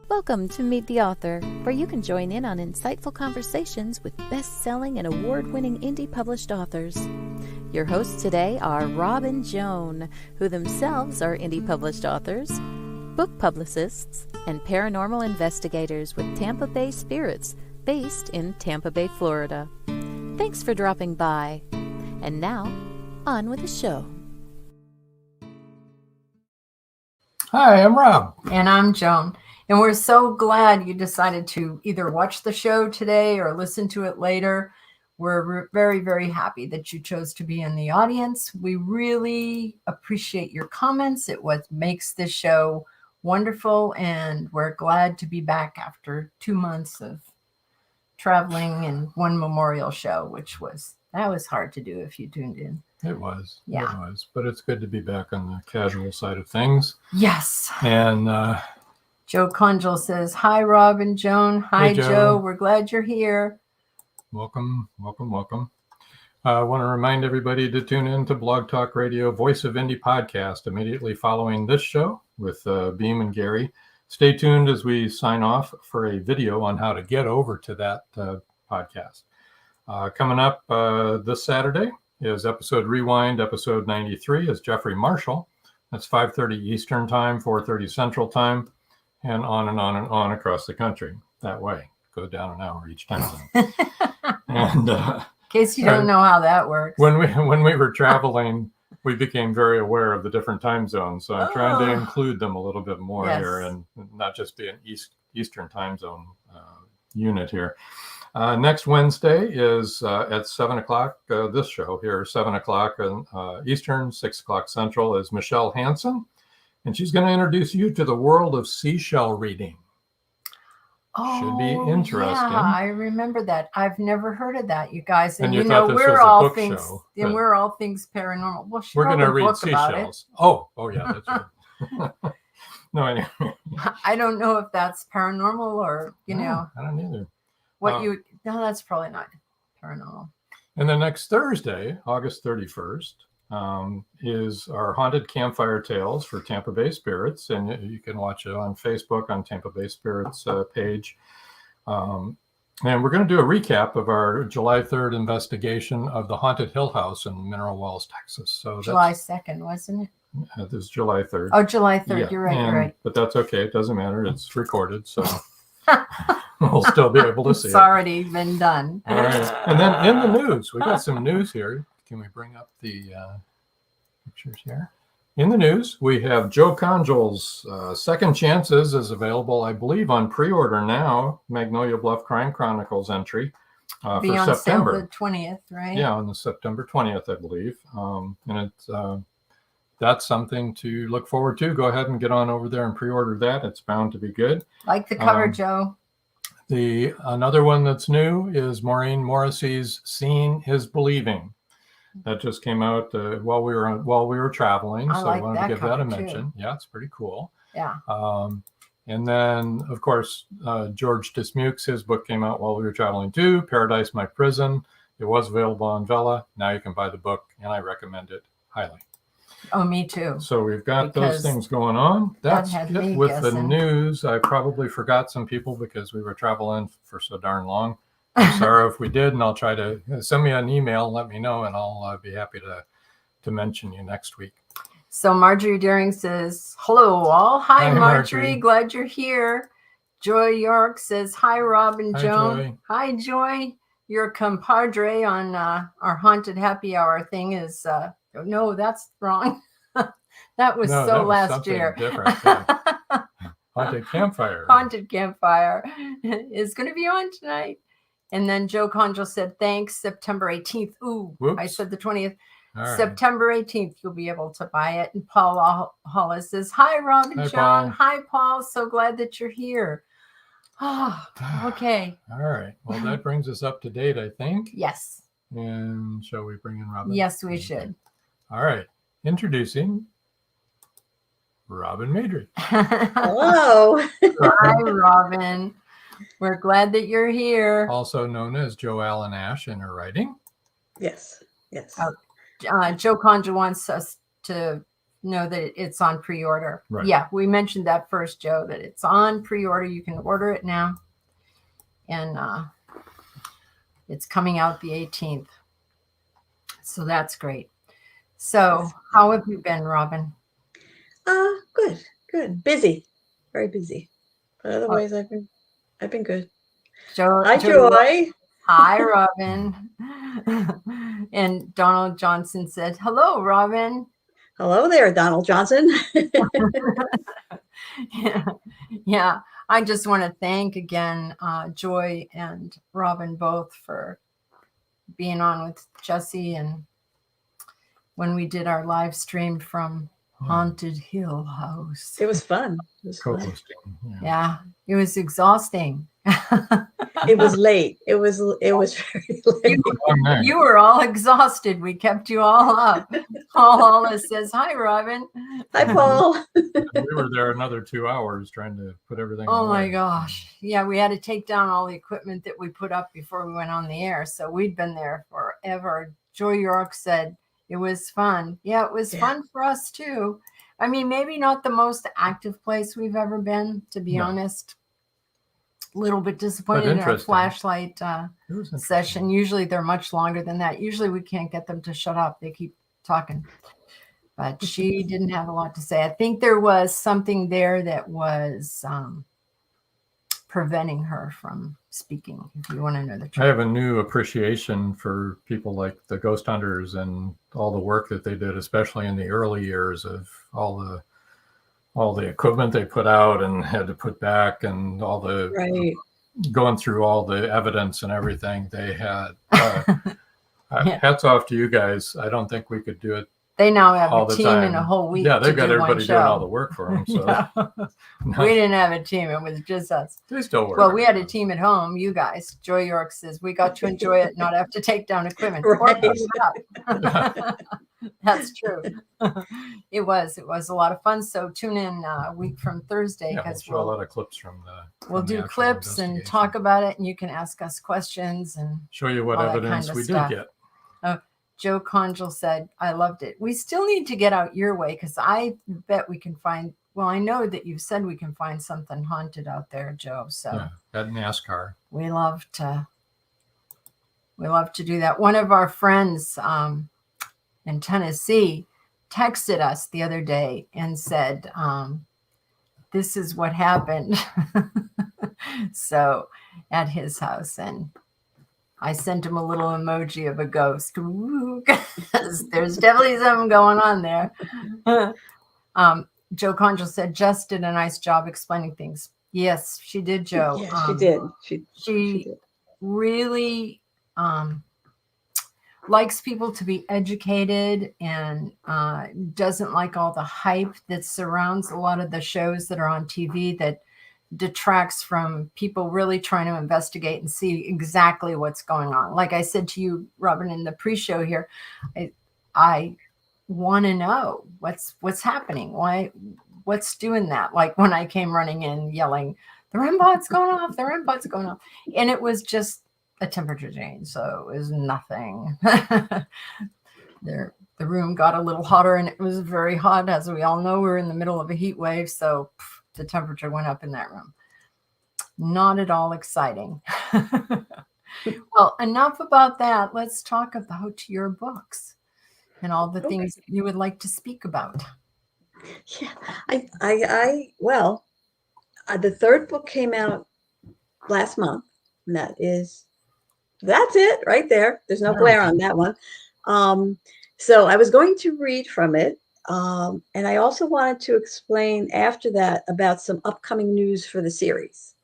Welcome to Meet the Author, where you can join in on insightful conversations with best-selling and award-winning indie published authors. Your hosts today are Rob and Joan, who themselves are indie published authors, book publicists, and paranormal investigators with Tampa Bay Spirits, based in Tampa Bay, Florida. Thanks for dropping by. And now, on with the show. Hi, I'm Rob. And I'm Joan. And we're so glad you decided to either watch the show today or listen to it later. We're very, very happy that you chose to be in the audience. We really appreciate your comments. It what makes this show wonderful. And we're glad to be back after 2 months of traveling and one memorial show, that was hard to do if you tuned in. It was. Yeah. It was. But it's good to be back on the casual side of things. Yes. And Joe Conjal says, hi, Rob and Joan. Hi, hey, Joe. We're glad you're here. Welcome, welcome, welcome. I want to remind everybody to tune in to Blog Talk Radio Voice of Indie podcast immediately following this show with Beam and Gary. Stay tuned as we sign off for a video on how to get over to that podcast. Coming up this Saturday is episode Rewind, episode 93 is Jeffrey Marshall. That's 5:30 Eastern time, 4:30 Central time, and on and on and on across the country. That way, go down an hour each time zone. And in case you don't know how that works. When we were traveling, we became very aware of the different time zones. So I'm trying to include them a little bit more here and not just be an Eastern time zone unit here. Next Wednesday is at 7 o'clock. This show here, 7 o'clock Eastern, 6 o'clock Central, is Michelle Hansen. And she's going to introduce you to the world of seashell reading. Should be interesting. Yeah, I remember that. I've never heard of that, you guys. And you thought this was we're a all book things, show, and we're all things paranormal. Well, we're going to read seashells. Oh yeah, that's right. No, anyway. I don't know if that's paranormal or I don't either. No, that's probably not paranormal. And then next Thursday, August 31st, is our Haunted Campfire Tales for Tampa Bay Spirits. And you can watch it on Facebook on Tampa Bay Spirits page. And we're going to do a recap of our July 3rd investigation of the Haunted Hill House in Mineral Wells, Texas. So July 2nd, wasn't it? It was July 3rd. Oh, July 3rd. Yeah. You're right. You're right. But that's okay. It doesn't matter. It's recorded. So we'll still be able to see it. It's already been done. All right. And then in the news, we got some news here. Can we bring up the pictures here? In the news, we have Joe Conjal's Second Chances is available, I believe, on pre-order now. Magnolia Bluff Crime Chronicles entry for September. Sale the 20th, right? Yeah, on the September 20th, I believe. And it's that's something to look forward to. Go ahead and get on over there and pre-order that. It's bound to be good. Like the cover, Joe. Another one that's new is Maureen Morrissey's Seeing is Believing. That just came out while we were traveling, so I wanted to give that a mention. Yeah, it's pretty cool. Yeah. And then, of course, George Dismukes, his book came out while we were traveling too. Paradise, My Prison. It was available on Vella. Now you can buy the book, and I recommend it highly. Oh, me too. So we've got those things going on. That's it with the news. I probably forgot some people because we were traveling for so darn long. I'm sorry if we did, and I'll try to send me an email and let me know, and I'll be happy to mention you next week. So Marjorie Deering says, hello all. Hi, Marjorie. Glad you're here. Joy York says, hi, Rob and Joan. Joy. Hi, Joy. Your compadre on our Haunted Happy Hour thing is, no, that's wrong. That was last year. Different, yeah. Haunted Campfire. Haunted Campfire is going to be on tonight. And then Joe Conjal said, thanks, September 18th. Ooh, whoops. I said the 20th. Right. September 18th, you'll be able to buy it. And Paul Hollis says, hi, Rob and John. Hi, Paul. So glad that you're here. Oh, okay. All right. Well, that brings us up to date, I think. Yes. And shall we bring in Robin? Yes, we should. All right. Introducing Robin Maderich. Hello. Hi, Robin. We're glad that you're here. Also known as Jo Allen Ash in her writing. Yes. Joe Conjal wants us to know that it's on pre-order. Right. Yeah, we mentioned that first, Joe, that it's on pre-order. You can order it now. And it's coming out the 18th. So that's great. So how have you been, Robin? Good. Busy. Very busy. But otherwise I've been good. Hi, Joy. Hi, Robin. And Donald Johnson said, hello, Robin. Hello there, Donald Johnson. Yeah. I just want to thank again Joy and Robin both for being on with Jesse, and when we did our live stream from Haunted Hill House. It was fun. Yeah, it was exhausting. It was late. It was very late. You were all exhausted. We kept you all up. Paul says, hi, Robin. Hi, Paul. We were there another 2 hours trying to put everything Oh, away. my gosh. Yeah, we had to take down all the equipment that we put up before we went on the air. So we'd been there forever. Joy York said it was fun. Yeah, it was fun for us, too. I mean, maybe not the most active place we've ever been, to be honest. A little bit disappointed in our flashlight session. Usually they're much longer than that. Usually we can't get them to shut up. They keep talking. But she didn't have a lot to say. I think there was something there that was preventing her from speaking, if you want to know the truth. I have a new appreciation for people like the ghost hunters and all the work that they did, especially in the early years of all the equipment they put out and had to put back, and all the going through all the evidence and everything they had. Hats off to you guys. I don't think we could do it. They now have a team in a whole week. Yeah, they've got everybody doing all the the work for them. So we didn't have a team. It was just us. They still work. Well, we had a team at home. You guys. Joy York says we got to enjoy it, not have to take down equipment. Right. That's true. It was a lot of fun. So tune in a week from Thursday, because we'll show a lot of clips from we'll do clips and talk about it, and you can ask us questions and show you what evidence we did get. Joe Conjal said, I loved it. We still need to get out your way, because I bet we can find, well, I know that you've said we can find something haunted out there, Joe. So at NASCAR. We love to do that. One of our friends in Tennessee texted us the other day and said, this is what happened. So at his house, and I sent him a little emoji of a ghost. Ooh, 'cause there's definitely something going on there. Joe Conjal said, Jess did a nice job explaining things. Yes, she did, Joe. Yeah, she did. She did. Really likes people to be educated, and doesn't like all the hype that surrounds a lot of the shows that are on TV that detracts from people really trying to investigate and see exactly what's going on. Like I said to you, Robin, in the pre-show here, I want to know what's happening. What's doing that? Like when I came running in yelling, the REM pod's going off, the REM pod's going off. And it was just a temperature change. So it was nothing. The room got a little hotter, and it was very hot. As we all know, we're in the middle of a heat wave. So the temperature went up in that room. Not at all exciting. Well, enough about that. Let's talk about your books and all the things that you would like to speak about. Yeah, well, the third book came out last month, and that's it right there. There's no glare on that one. So I was going to read from it. And I also wanted to explain after that about some upcoming news for the series.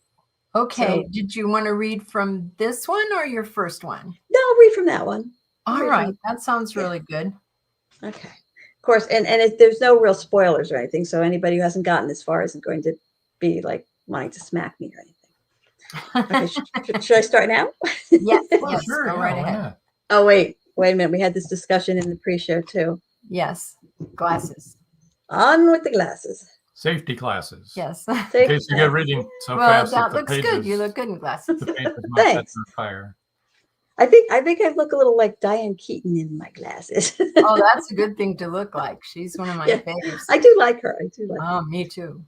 Okay. So, did you want to read from this one or your first one? No, I'll read from that one. All right. That sounds really good. Okay. Of course. And there's no real spoilers or anything. So anybody who hasn't gotten this far isn't going to be like wanting to smack me or anything. Okay. Should I start now? Yes. Sure. Go right ahead. Oh, wait a minute. We had this discussion in the pre-show too. Yes. Glasses. On with the glasses. Safety glasses. Yes. In case you get reading so fast. Well, that looks good. You look good in glasses. The paint is not set on fire. I think I look a little like Diane Keaton in my glasses. Oh, that's a good thing to look like. She's one of my Yeah, faves. I do like her. I do like Oh, me too.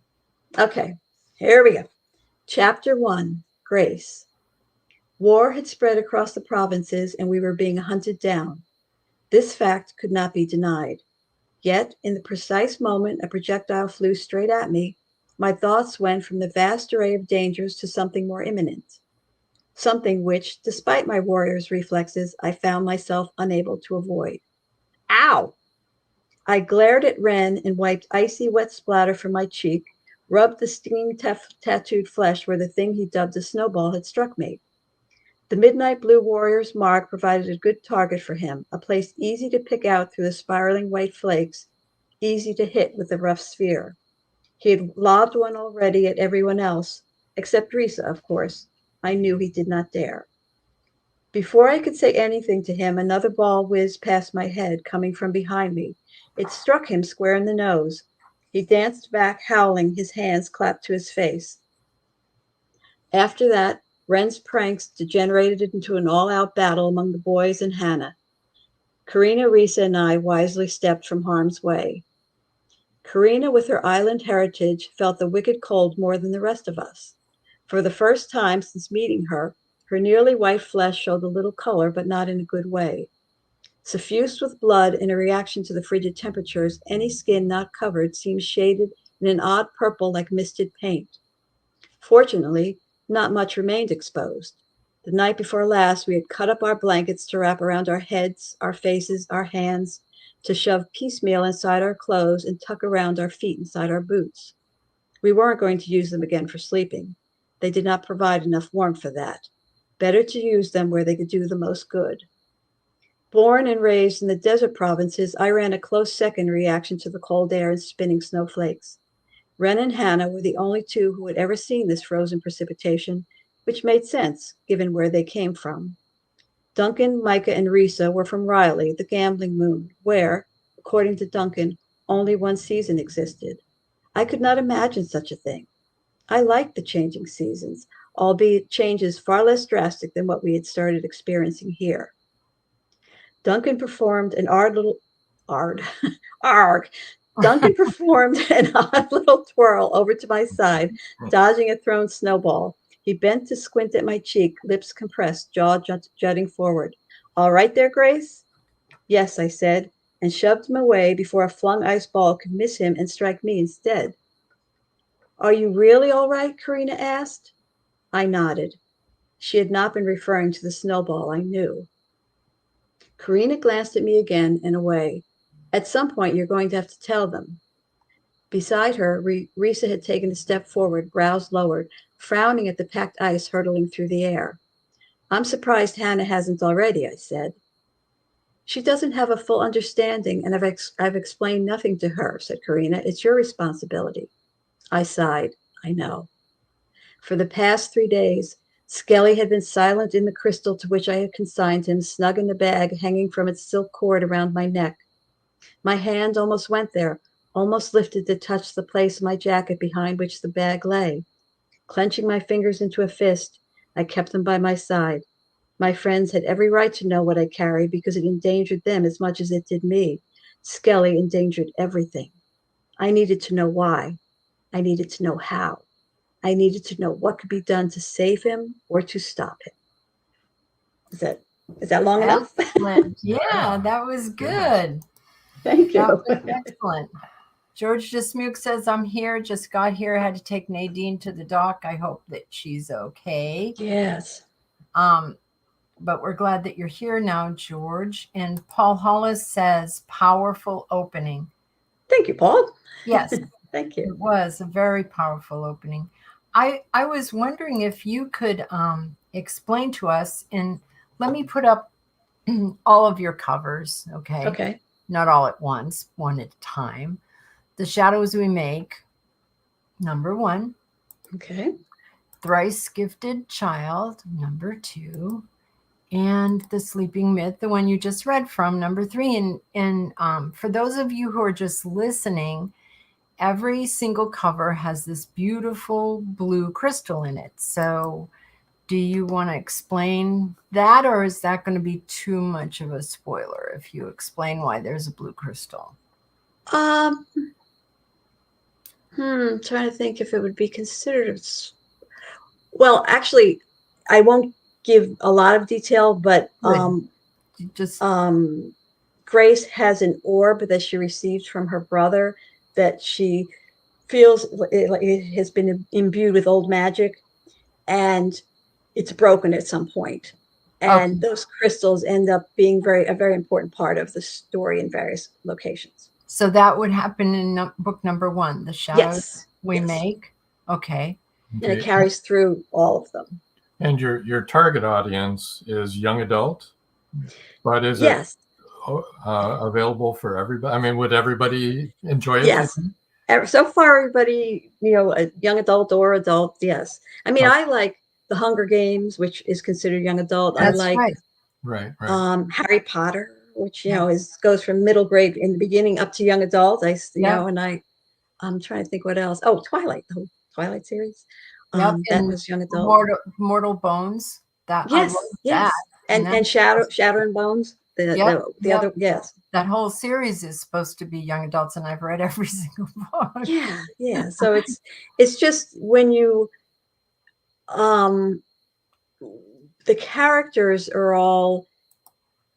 her. Okay, here we go. Chapter 1, Grace. War had spread across the provinces and we were being hunted down. This fact could not be denied. Yet, in the precise moment a projectile flew straight at me, my thoughts went from the vast array of dangers to something more imminent. Something which, despite my warrior's reflexes, I found myself unable to avoid. Ow! I glared at Wren and wiped icy wet splatter from my cheek, rubbed the stinging tattooed flesh where the thing he dubbed a snowball had struck me. The midnight blue warrior's mark provided a good target for him, a place easy to pick out through the spiraling white flakes, easy to hit with the rough sphere. He had lobbed one already at everyone else, except Risa, of course. I knew he did not dare. Before I could say anything to him, another ball whizzed past my head, coming from behind me. It struck him square in the nose. He danced back, howling, his hands clapped to his face. After that, Wren's pranks degenerated into an all-out battle among the boys and Hannah. Karina, Risa, and I wisely stepped from harm's way. Karina, with her island heritage, felt the wicked cold more than the rest of us. For the first time since meeting her nearly white flesh showed a little color, but not in a good way. Suffused with blood in a reaction to the frigid temperatures, any skin not covered seemed shaded in an odd purple like misted paint. Fortunately, not much remained exposed. The night before last, we had cut up our blankets to wrap around our heads, our faces, our hands, to shove piecemeal inside our clothes and tuck around our feet inside our boots. We weren't going to use them again for sleeping. They did not provide enough warmth for that. Better to use them where they could do the most good. Born and raised in the desert provinces, I ran a close second reaction to the cold air and spinning snowflakes. Wren and Hannah were the only two who had ever seen this frozen precipitation, which made sense given where they came from. Duncan, Micah, and Risa were from Riley, the gambling moon, where, according to Duncan, only one season existed. I could not imagine such a thing. I liked the changing seasons, albeit changes far less drastic than what we had started experiencing here. Duncan performed an odd little twirl over to my side, dodging a thrown snowball. He bent to squint at my cheek, lips compressed, jaw jutting forward. All right there, Grace? Yes, I said, and shoved him away before a flung ice ball could miss him and strike me instead. Are you really all right? Karina asked. I nodded. She had not been referring to the snowball, I knew. Karina glanced at me again and away. At some point, you're going to have to tell them. Beside her, Risa had taken a step forward, brows lowered, frowning at the packed ice hurtling through the air. I'm surprised Hannah hasn't already, I said. She doesn't have a full understanding, and I've explained nothing to her, said Karina. It's your responsibility. I sighed. I know. For the past 3 days, Skelly had been silent in the crystal to which I had consigned him, snug in the bag hanging from its silk cord around my neck. My hand almost went there, almost lifted to touch the place of my jacket behind which the bag lay. Clenching my fingers into a fist, I kept them by my side. My friends had every right to know what I carried because it endangered them as much as it did me. Skelly endangered everything. I needed to know why. I needed to know how. I needed to know what could be done to save him or to stop him. Is that long enough? Excellent. Yeah, that was good. Thank you. That was excellent. George DeSmook says, I'm here, just got here, had to take Nadine to the dock. I hope that she's okay. Yes. But we're glad that you're here now, George. And Paul Hollis says, powerful opening. Thank you, Paul. Yes. Thank you. It was a very powerful opening. I was wondering if you could explain to us, and let me put up all of your covers, okay? Okay. Not all at once, one at a time. The Shadows We Make, number 1. Okay. Thrice-Gifted Child, number 2. And The Sleeping Myth, the one you just read from, number 3. And for those of you who are just listening, every single cover has this beautiful blue crystal in it. So Do you want to explain that, or is that going to be too much of a spoiler if you explain why there's a blue crystal? Trying to think if it would be considered. Well, actually, I won't give a lot of detail, but Grace has an orb that she received from her brother that she feels it has been imbued with old magic, and it's broken at some point. And those crystals end up being a very important part of the story in various locations. So that would happen in book number 1, The Shadows We Make. Okay. And it carries through all of them. And your target audience is young adult, but is it available for everybody? I mean, would everybody enjoy it? Yes. So far, everybody, a young adult or adult, yes. I mean, I like The Hunger Games, which is considered young adult. That's I like right. Harry Potter, which goes from middle grade in the beginning up to young adult. And I'm trying to think what else. Oh, Twilight, the whole Twilight series. That was young adult. Mortal Bones. That yes. And Shadow and Bones. The other, yes. That whole series is supposed to be young adults, and I've read every single book. Yeah. So it's just when you the characters are all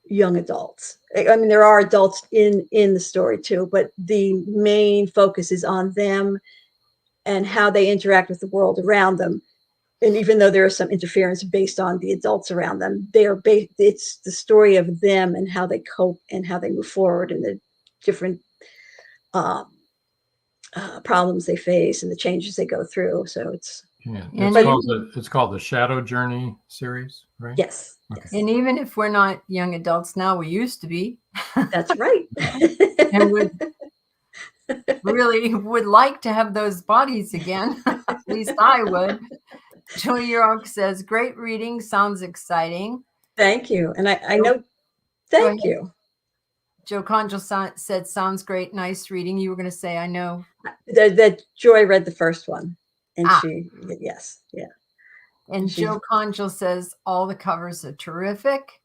young adults. I mean, there are adults in the story too, but the main focus is on them and how they interact with the world around them. And even though there is some interference based on the adults around them, it's the story of them and how they cope and how they move forward and the different problems they face and the changes they go through. So it's called the Shadow Journey series, right? Yes. And even if we're not young adults now, we used to be. That's right. And would like to have those bodies again. At least I would. Joy York says, great reading. Sounds exciting. Thank you. And I know, thank you. Joe Conjal said, sounds great. Nice reading. You were going to say, I know. That Joy read the first one. And yes. And Joe Conjal says, all the covers are terrific.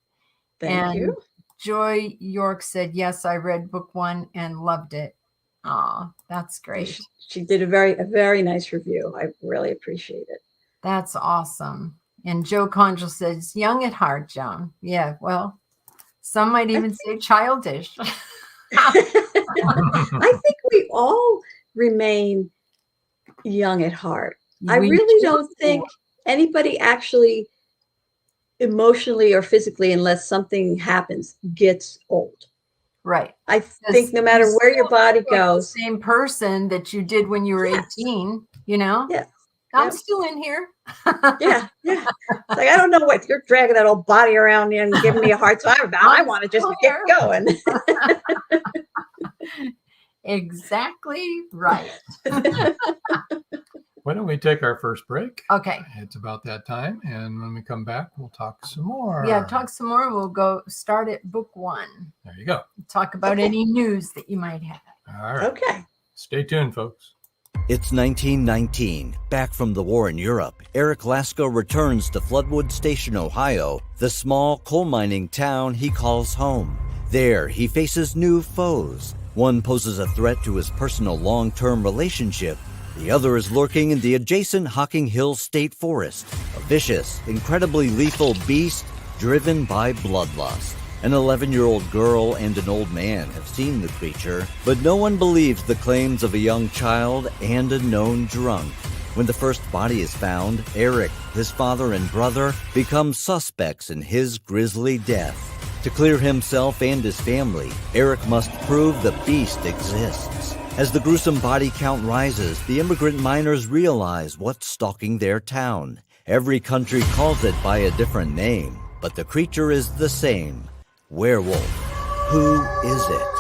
Thank you. Joy York said, yes, I read book 1 and loved it. Aw, that's great. She did a very nice review. I really appreciate it. That's awesome. And Joe Conjal says, young at heart, Joan. Yeah, well, some might even say childish. I think we all remain young at heart. I really don't think anybody actually emotionally or physically, unless something happens, gets old. Right. I think no matter where your body goes. The same person that you did when you were 18, Yeah. I'm still in here. Yeah. It's like, I don't know what you're dragging that old body around and giving me a hard time about. I want to just get going. Exactly right. Why don't we take our first break? Okay. It's about that time. And when we come back, we'll talk some more. Yeah, talk some more. We'll go start at book 1. There you go. Talk about any news that you might have. All right. Okay. Stay tuned, folks. It's 1919. Back from the war in Europe, Eric Lasko returns to Floodwood Station, Ohio, the small coal mining town he calls home. There, he faces new foes. One poses a threat to his personal long-term relationship. The other is lurking in the adjacent Hocking Hills State Forest, a vicious, incredibly lethal beast driven by bloodlust. An 11-year-old girl and an old man have seen the creature, but no one believes the claims of a young child and a known drunk. When the first body is found, Eric, his father and brother, become suspects in his grisly death. To clear himself and his family, Eric must prove the beast exists. As the gruesome body count rises, the immigrant miners realize what's stalking their town. Every country calls it by a different name, but the creature is the same. Werewolf. Who is it?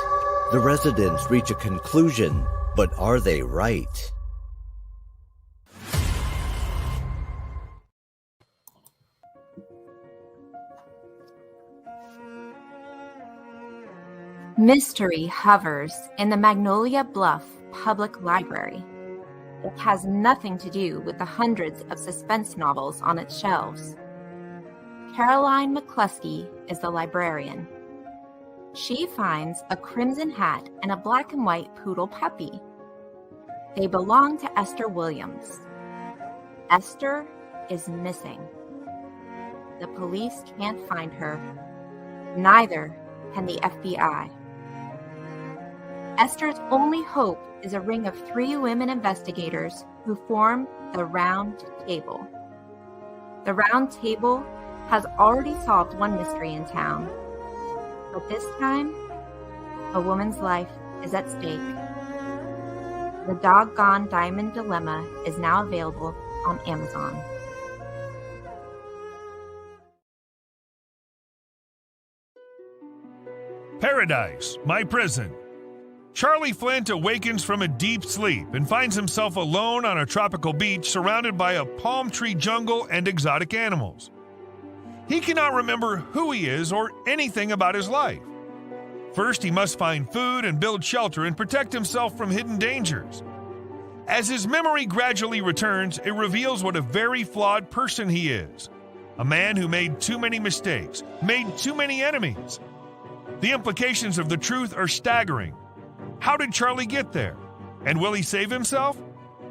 The residents reach a conclusion, but are they right? Mystery hovers in the Magnolia Bluff Public Library. it has nothing to do with the hundreds of suspense novels on its shelves. Caroline McCluskey is the librarian. She finds a crimson hat and a black and white poodle puppy. They belong to Esther Williams. Esther is missing. The police can't find her. Neither can the FBI. Esther's only hope is a ring of 3 women investigators who form the Round Table. The Round Table has already solved one mystery in town, but this time, a woman's life is at stake. The Doggone Diamond Dilemma is now available on Amazon. Paradise, My Prison. Charlie Flint awakens from a deep sleep and finds himself alone on a tropical beach surrounded by a palm tree jungle and exotic animals. He cannot remember who he is or anything about his life. First, he must find food and build shelter and protect himself from hidden dangers. As his memory gradually returns, it reveals what a very flawed person he is. A man who made too many mistakes, made too many enemies. The implications of the truth are staggering. How did Charlie get there? And will he save himself?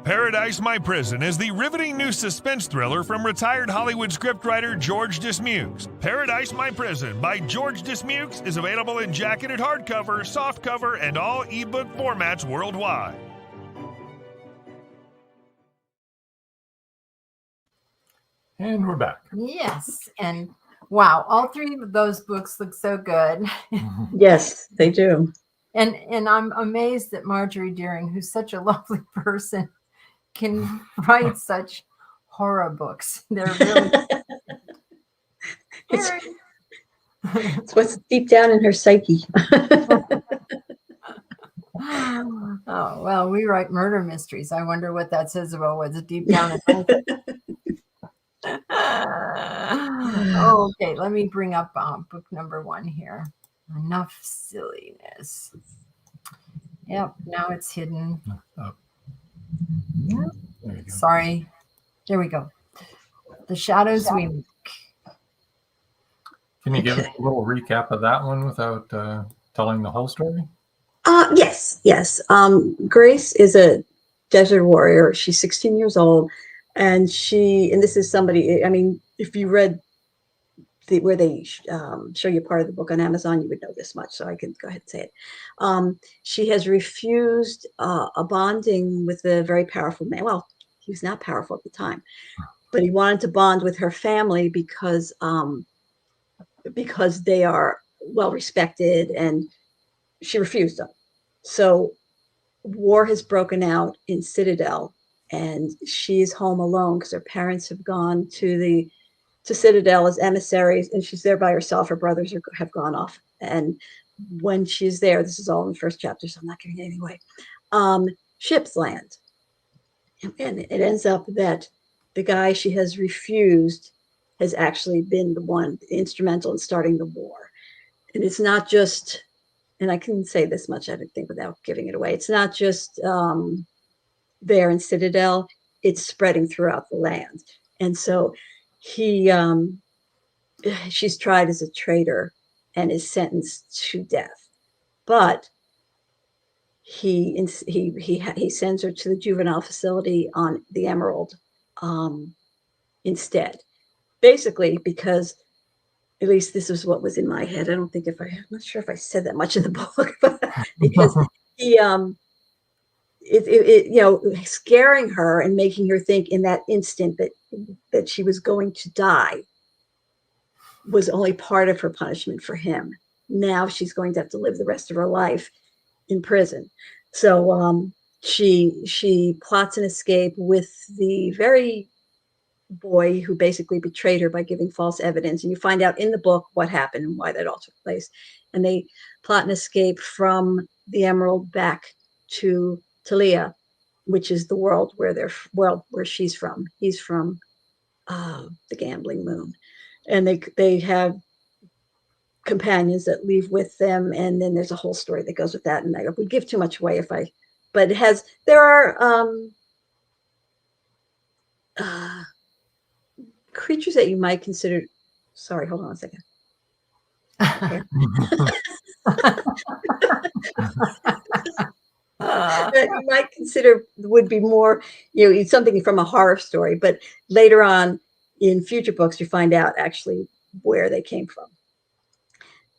Paradise, My Prison is the riveting new suspense thriller from retired Hollywood scriptwriter George Dismukes. Paradise, My Prison by George Dismukes is available in jacketed hardcover, softcover, and all ebook formats worldwide. And we're back. Yes. And wow, all 3 of those books look so good. Yes, they do. And I'm amazed that Marjorie Deering, who's such a lovely person, can write such horror books. They're really It's what's deep down in her psyche. Oh, well, we write murder mysteries. I wonder what that says about what's deep down in Oh, okay, let me bring up book number 1 here. Enough silliness. Yep, now it's hidden. There you go. Sorry. There we go. The Shadows We Make. Can you give us a little recap of that one without telling the whole story? Yes. Grace is a desert warrior. She's 16 years old, and this is somebody, I mean, if you read where they show you part of the book on Amazon, you would know this much, so I can go ahead and say it. She has refused a bonding with a very powerful man. Well, he was not powerful at the time, but he wanted to bond with her family because they are well respected, and she refused them. So war has broken out in Citadel, and she's home alone because her parents have gone to Citadel as emissaries, and she's there by herself. Her brothers have gone off. And when she's there, this is all in the first chapter, so I'm not giving it anyway. Ships land. And it ends up that the guy she has refused has actually been the one instrumental in starting the war. And it's not just, and I can say this much, I think, without giving it away. It's not just there in Citadel, it's spreading throughout the land. And so she's tried as a traitor and is sentenced to death, but he sends her to the juvenile facility on the Emerald instead, basically because, at least this is what was in my head. I'm not sure if I said that much in the book, but because he scaring her and making her think in that instant that she was going to die was only part of her punishment for him. Now she's going to have to live the rest of her life in prison. So she plots an escape with the very boy who basically betrayed her by giving false evidence. And you find out in the book what happened and why that all took place. And they plot an escape from the Emerald back to Talia, which is the world where she's from. He's from the Gambling Moon. And they have companions that leave with them, and then there's a whole story that goes with that. And I would give too much away there are creatures that you might consider. Sorry, hold on a second. Okay. That you might consider would be more, something from a horror story, but later on in future books, you find out actually where they came from.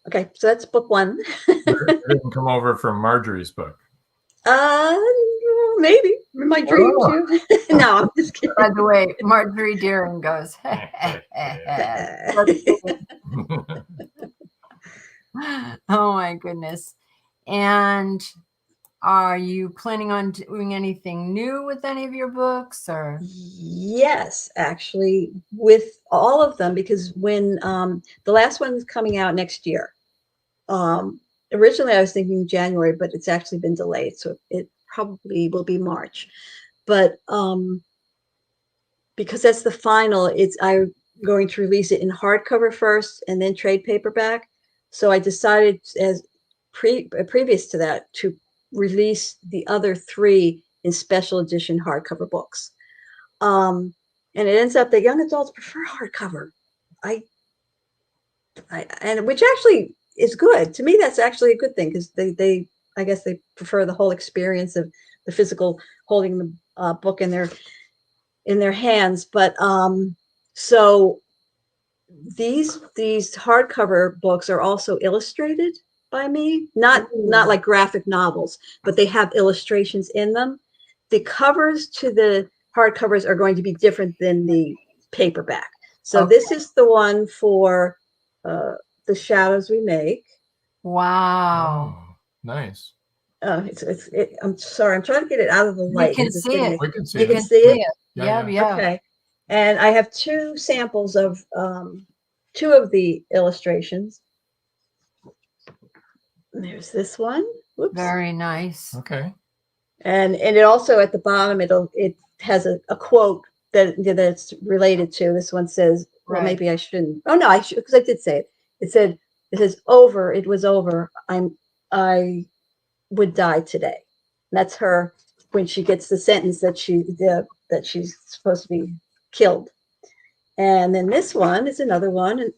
Okay, so that's book one. It didn't come over from Marjorie's book. Maybe in my dream too. No, I'm just kidding. By the way, Marjorie Deering goes, oh my goodness. And are you planning on doing anything new with any of your books, or? Yes, actually, with all of them, because when the last one is coming out next year. Originally I was thinking January, but it's actually been delayed, so it probably will be March. But because that's the final, I'm going to release it in hardcover first and then trade paperback. So I decided, as previous to that, to release the other 3 in special edition hardcover books. And it ends up that young adults prefer hardcover. And which actually is good. To me, that's actually a good thing, because I guess they prefer the whole experience of the physical holding the book in their hands. But so these hardcover books are also illustrated by me, not like graphic novels, but they have illustrations in them. The covers to the hardcovers are going to be different than the paperback. So this is the one for The Shadows We Make. Wow. Oh, nice. I'm sorry, I'm trying to get it out of the light. You can see it. We can see You it. can see it? Yeah. Okay. And I have 2 samples of 2 of the illustrations. There's this one. Whoops. Very nice. Okay. And it also at the bottom, it has a quote that's related to. This one says, well, Right. maybe I shouldn't. Oh no, I should, because I did say it. It says, over, it was over. I would die today. And that's her when she gets the sentence that she's supposed to be killed. And then this one is another one, and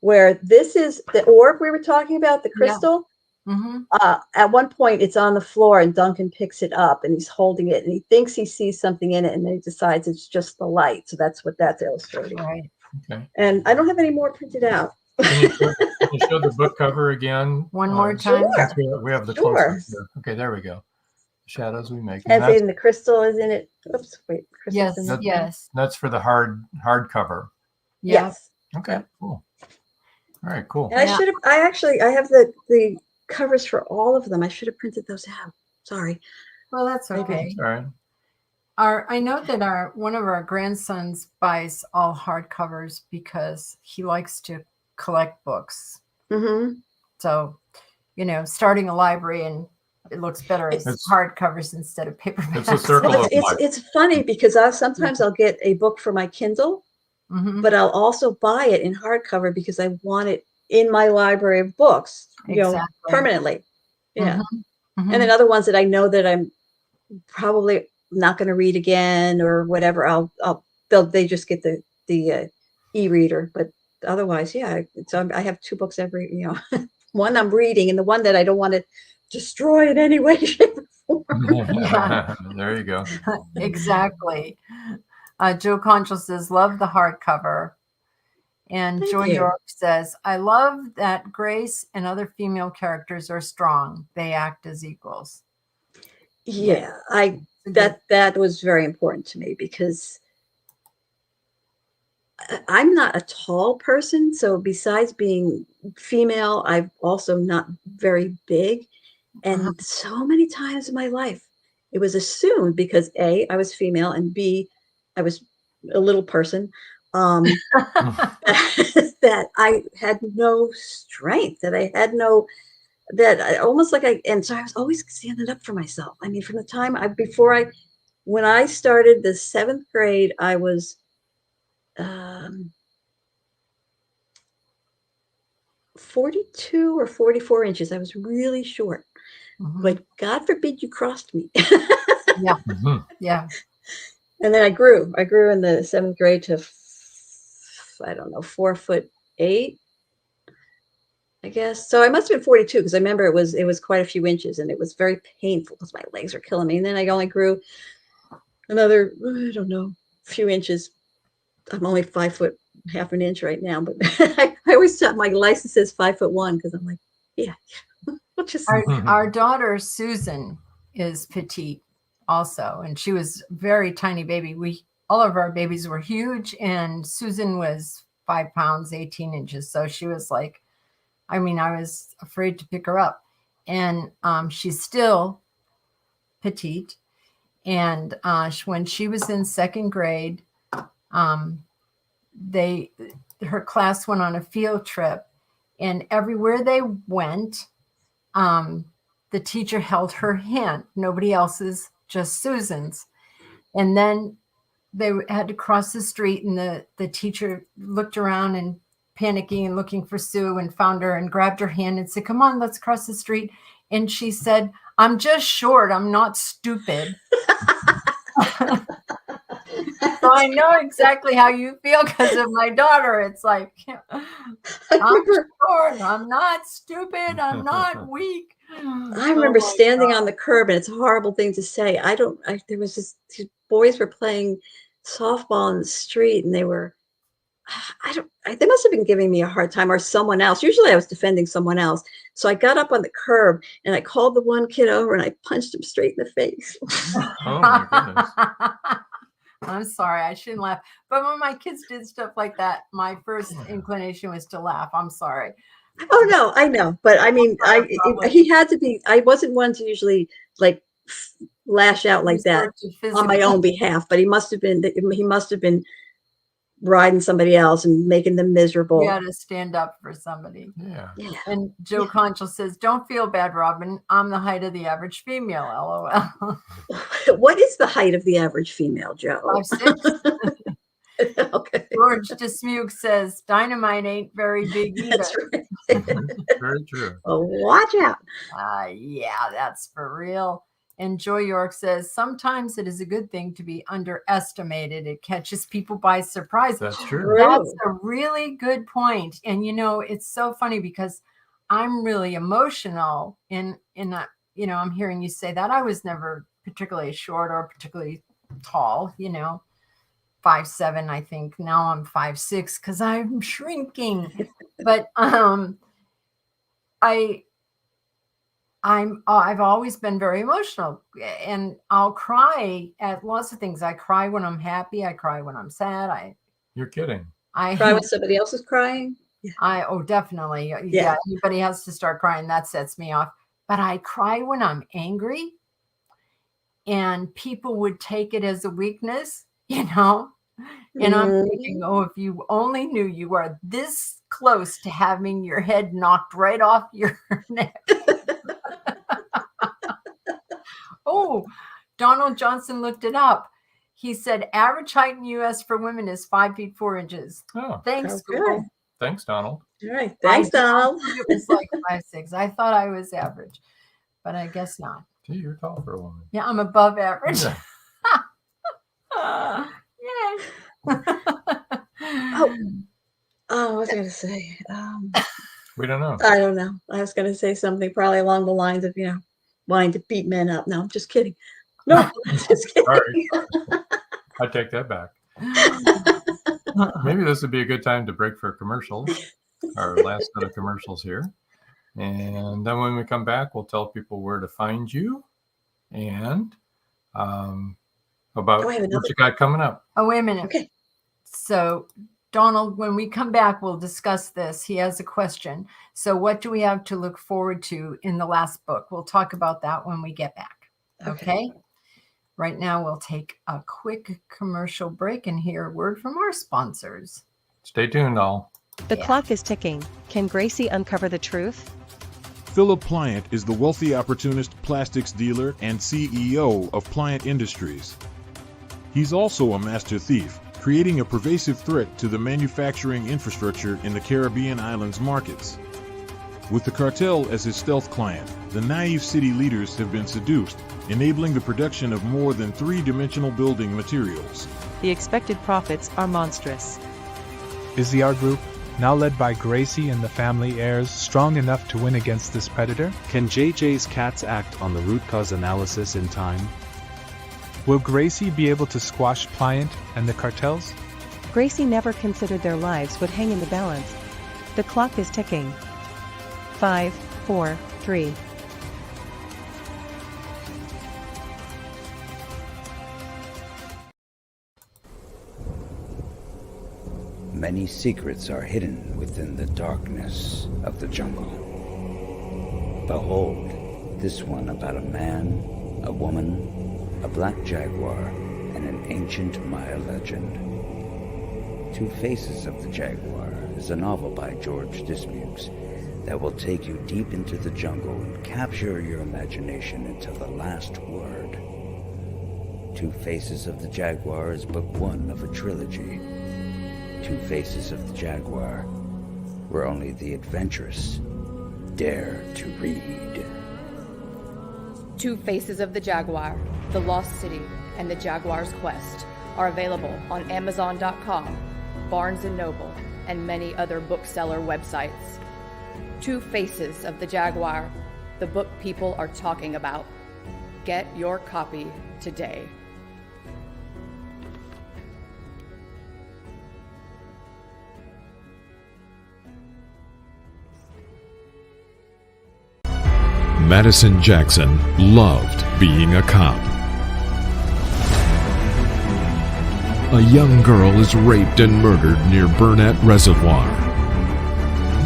where this is the orb we were talking about, the crystal. Yeah. Mm-hmm. At one point, it's on the floor, and Duncan picks it up, and he's holding it, and he thinks he sees something in it, and then he decides it's just the light. So that's what that's illustrating. Right. Okay. And I don't have any more printed out. Can you show the book cover again? One more time. Sure. We have the Sure. close-up here. Okay, there we go. Shadows We Make. As in the crystal is in it. Oops, wait. Yes. In it. Yes. That's for the hardcover. Yeah. Yes. Okay, cool. All right, cool. And I have the covers for all of them. I should have printed those out. Sorry. Well, that's okay. All right. I know that one of our grandsons buys all hardcovers because he likes to collect books. Mm-hmm. So, starting a library, and it looks better as hardcovers instead of paperbacks. It's a circle of life. It's funny because sometimes I'll get a book for my Kindle, Mm-hmm. but I'll also buy it in hardcover because I want it in my library of books, permanently. Yeah. Mm-hmm. Mm-hmm. And then other ones that I know that I'm probably not going to read again or whatever, they just get the e-reader. But otherwise, yeah. So I have 2 books every, one I'm reading, and the one that I don't want to destroy in any way, shape, or form. Yeah. There you go. Exactly. Joe Conchal says, love the hardcover. And Thank Joy you. York says, I love that Grace and other female characters are strong. They act as equals. Yeah, that was very important to me because I'm not a tall person. So besides being female, I'm also not very big. And so many times in my life, it was assumed because A, I was female, and B, I was a little person, that I had no strength, that I had no, and so I was always standing up for myself. I mean, from the time when I started the 7th grade, I was 42 or 44 inches. I was really short, but God forbid you crossed me. Yeah. Mm-hmm. Yeah. And then I grew in the 7th grade to, I don't know, 4'8", I guess. So I must have been 42 because I remember it was quite a few inches and it was very painful because my legs were killing me. And then I only grew another, I don't know, few inches. I'm only 5 foot, half an inch right now, but I always thought my license says 5'1" because I'm like, yeah. Our daughter Susan is petite also, and she was a very tiny baby. All of our babies were huge, and Susan was 5 pounds 18 inches. So she was like, I was afraid to pick her up, and she's still petite. And when she was in 2nd grade, her class went on a field trip, and everywhere they went, the teacher held her hand, nobody else's, just Susan's. And then they had to cross the street, and the teacher looked around and panicking and looking for Sue, and found her and grabbed her hand and said, "Come on, let's cross the street." And she said, "I'm just short. I'm not stupid." So I know exactly how you feel because of my daughter. It's like, I'm short. I'm not stupid. I'm not weak. I remember standing on the curb, and it's a horrible thing to say. There was these boys were playing softball in the street, and they must have been giving me a hard time, or someone else. Usually I was defending someone else. So I got up on the curb and I called the one kid over and I punched him straight in the face. Oh my goodness. I'm sorry, I shouldn't laugh. But when my kids did stuff like that, my first inclination was to laugh. I'm sorry. Oh no, I know. But I mean, he had to be, I wasn't one to usually like lash out like that on my own behalf, but he must have been riding somebody else and making them miserable. You had to stand up for somebody. Yeah. And Joe Conchel says, "Don't feel bad, Robin. I'm the height of the average female, LOL." What is the height of the average female, Joe? 5'6". Okay. George Dismuke says, "Dynamite ain't very big either." That's right. Very true. Oh, watch out. Yeah, that's for real. And Joy York says, "Sometimes it is a good thing to be underestimated. It catches people by surprise." That's true. That's a really good point. And, it's so funny because I'm really emotional in I'm hearing you say that. I was never particularly short or particularly tall, 5'7", I think. Now I'm 5'6" because I'm shrinking. But I've always been very emotional, and I'll cry at lots of things. I cry when I'm happy. I cry when I'm sad. You're kidding. I cry when somebody else is crying. Definitely. Yeah. Anybody has to start crying, that sets me off. But I cry when I'm angry, and people would take it as a weakness, And I'm thinking, oh, if you only knew you are this close to having your head knocked right off your neck. Oh, Donald Johnson looked it up. He said average height in U.S. for women is 5 feet 4 inches. Oh, thanks, okay. Google. Thanks, Donald. All right. Thanks, Donald. It was like 5'6". I thought I was average, but I guess not. Gee, you're tall for a woman. Yeah, I'm above average. Yeah. Yay. Oh, what was I going to say? We don't know. I don't know. I was going to say something probably along the lines of, wanting to beat men up. No, I'm just kidding. No, I'm just kidding. Sorry. I take that back. Maybe this would be a good time to break for a commercial, our last set of commercials here. And then when we come back, we'll tell people where to find you and about what you got coming up. Oh, wait a minute. Okay. So, Donald, when we come back, we'll discuss this. He has a question. So what do we have to look forward to in the last book? We'll talk about that when we get back. Okay? Right now, we'll take a quick commercial break and hear a word from our sponsors. Stay tuned, all. The clock is ticking. Can Gracie uncover the truth? Philip Pliant is the wealthy opportunist plastics dealer and CEO of Pliant Industries. He's also a master thief, creating a pervasive threat to the manufacturing infrastructure in the Caribbean islands markets. With the cartel as his stealth client, the naive city leaders have been seduced, enabling the production of more than three-dimensional building materials. The expected profits are monstrous. Is the art group, now led by Gracie and the family heirs, strong enough to win against this predator? Can JJ's cats act on the root cause analysis in time? Will Gracie be able to squash Pliant and the cartels? Gracie never considered their lives would hang in the balance. The clock is ticking. 5, 4, 3. Many secrets are hidden within the darkness of the jungle. Behold, this one about a man, a woman, a black jaguar, and an ancient Maya legend. Two Faces of the Jaguar is a novel by George Dismukes that will take you deep into the jungle and capture your imagination until the last word. Two Faces of the Jaguar is book one of a trilogy. Two Faces of the Jaguar, where only the adventurous dare to read. Two Faces of the Jaguar, The Lost City, and The Jaguar's Quest are available on Amazon.com, Barnes & Noble, and many other bookseller websites. Two Faces of the Jaguar, the book people are talking about. Get your copy today. Madison Jackson loved being a cop. A young girl is raped and murdered near Burnett Reservoir.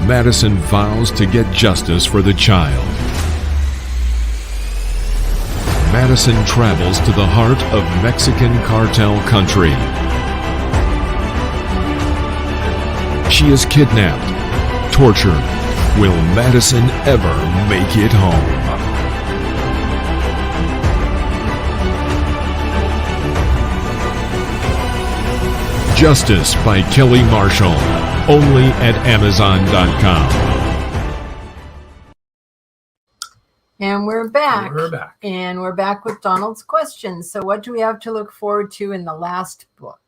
Madison vows to get justice for the child. Madison travels to the heart of Mexican cartel country. She is kidnapped, tortured. Will Madison ever make it home? Justice by Kelly Marshall, only at Amazon.com. And we're back. We're back. And we're back with Donald's questions. So what do we have to look forward to in the last book?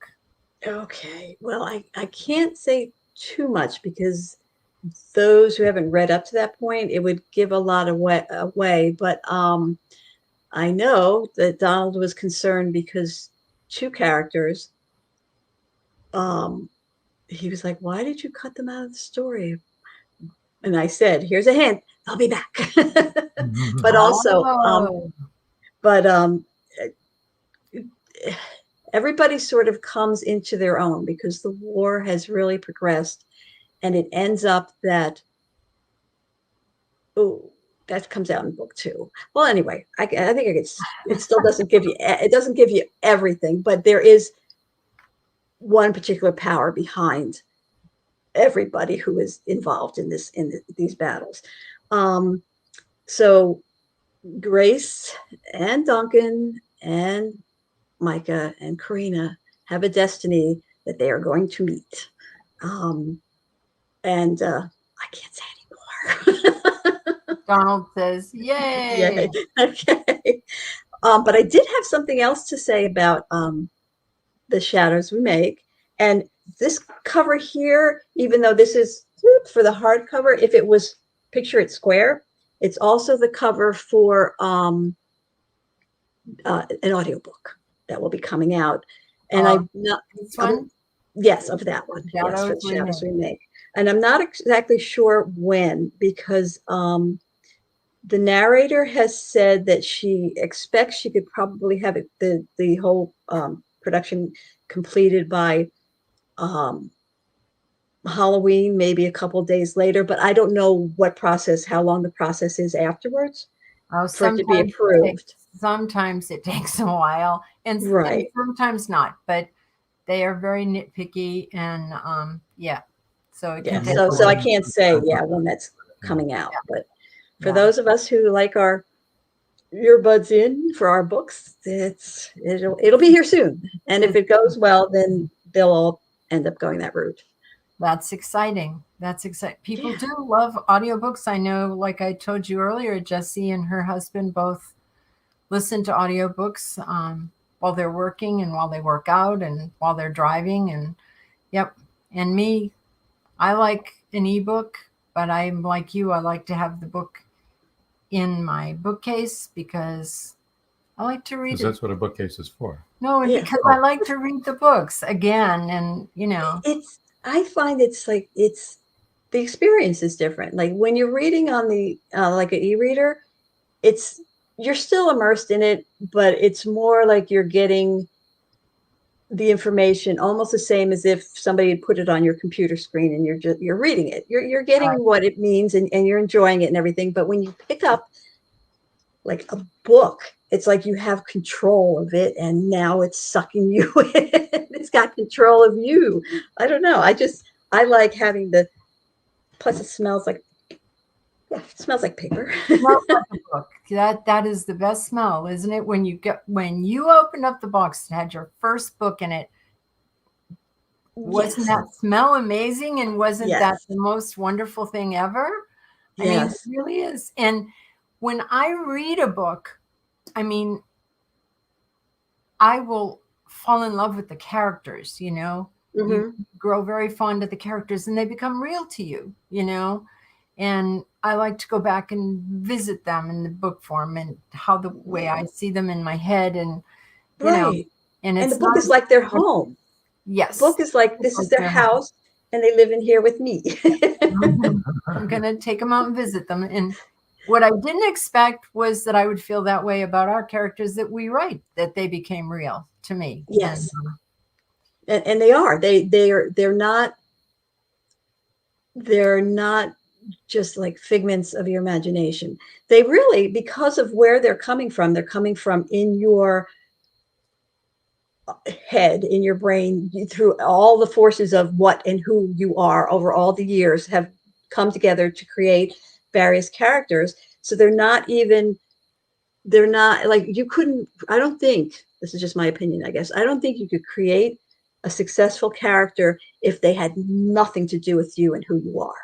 Okay. Well, I can't say too much because those who haven't read up to that point, it would give a lot away. But I know that Donald was concerned because two characters, he was like, why did you cut them out of the story? And I said, here's a hint, I'll be back. But also, everybody sort of comes into their own because the war has really progressed. And it ends up that, that comes out in book 2. Well, anyway, I think it still doesn't give you everything, but there is one particular power behind everybody who is involved in these battles. So Grace and Duncan and Micah and Karina have a destiny that they are going to meet. And I can't say anymore. Donald says, yay. Okay. But I did have something else to say about the shadows we make. And this cover here, even though this is for the hardcover, if it was picture it square, it's also the cover for an audiobook that will be coming out. And I'm not this one? Yes, of that one. Yes, for the shadows we make. And I'm not exactly sure when, because the narrator has said that she expects she could probably have it, the whole production completed by Halloween, maybe a couple of days later. But I don't know how long the process is afterwards for it to be approved. Sometimes it takes a while, and sometimes not. But they are very nitpicky, and So I can't say when that's coming out, but for those of us who like our earbuds in for our books, it'll be here soon. And if it goes well, then they'll all end up going that route. That's exciting. People do love audiobooks. I know, like I told you earlier, Jessie and her husband both listen to audiobooks while they're working and while they work out and while they're driving. And yep. And me, I like an ebook, but I'm like you. I like to have the book in my bookcase because I like to read it. That's what a bookcase is for. No, because I like to read the books again. And, I find the experience is different. Like when you're reading on the, like an e-reader, you're still immersed in it, but it's more like you're getting the information almost the same as if somebody had put it on your computer screen and you're reading it. You're getting what it means and you're enjoying it and everything. But when you pick up like a book, it's like you have control of it and now it's sucking you in. It's got control of you. I don't know. I like having plus it smells like paper. It smells like a book. That is the best smell, isn't it? When you open up the box and had your first book in it, wasn't that smell amazing? And wasn't that the most wonderful thing ever? I mean, it really is. And when I read a book, I mean, I will fall in love with the characters, You grow very fond of the characters and they become real to you, And I like to go back and visit them in the book form and how the way I see them in my head and, and the book is like their home. Yes. The book is like, this is their house and they live in here with me. I'm going to take them out and visit them. And what I didn't expect was that I would feel that way about our characters that we write, that they became real to me. Yes. And they are, they're not just like figments of your imagination. They really, because of where they're coming from in your head, in your brain, through all the forces of what and who you are over all the years have come together to create various characters. So they're not like, you couldn't, I don't think, this is just my opinion, I guess, I don't think you could create a successful character if they had nothing to do with you and who you are.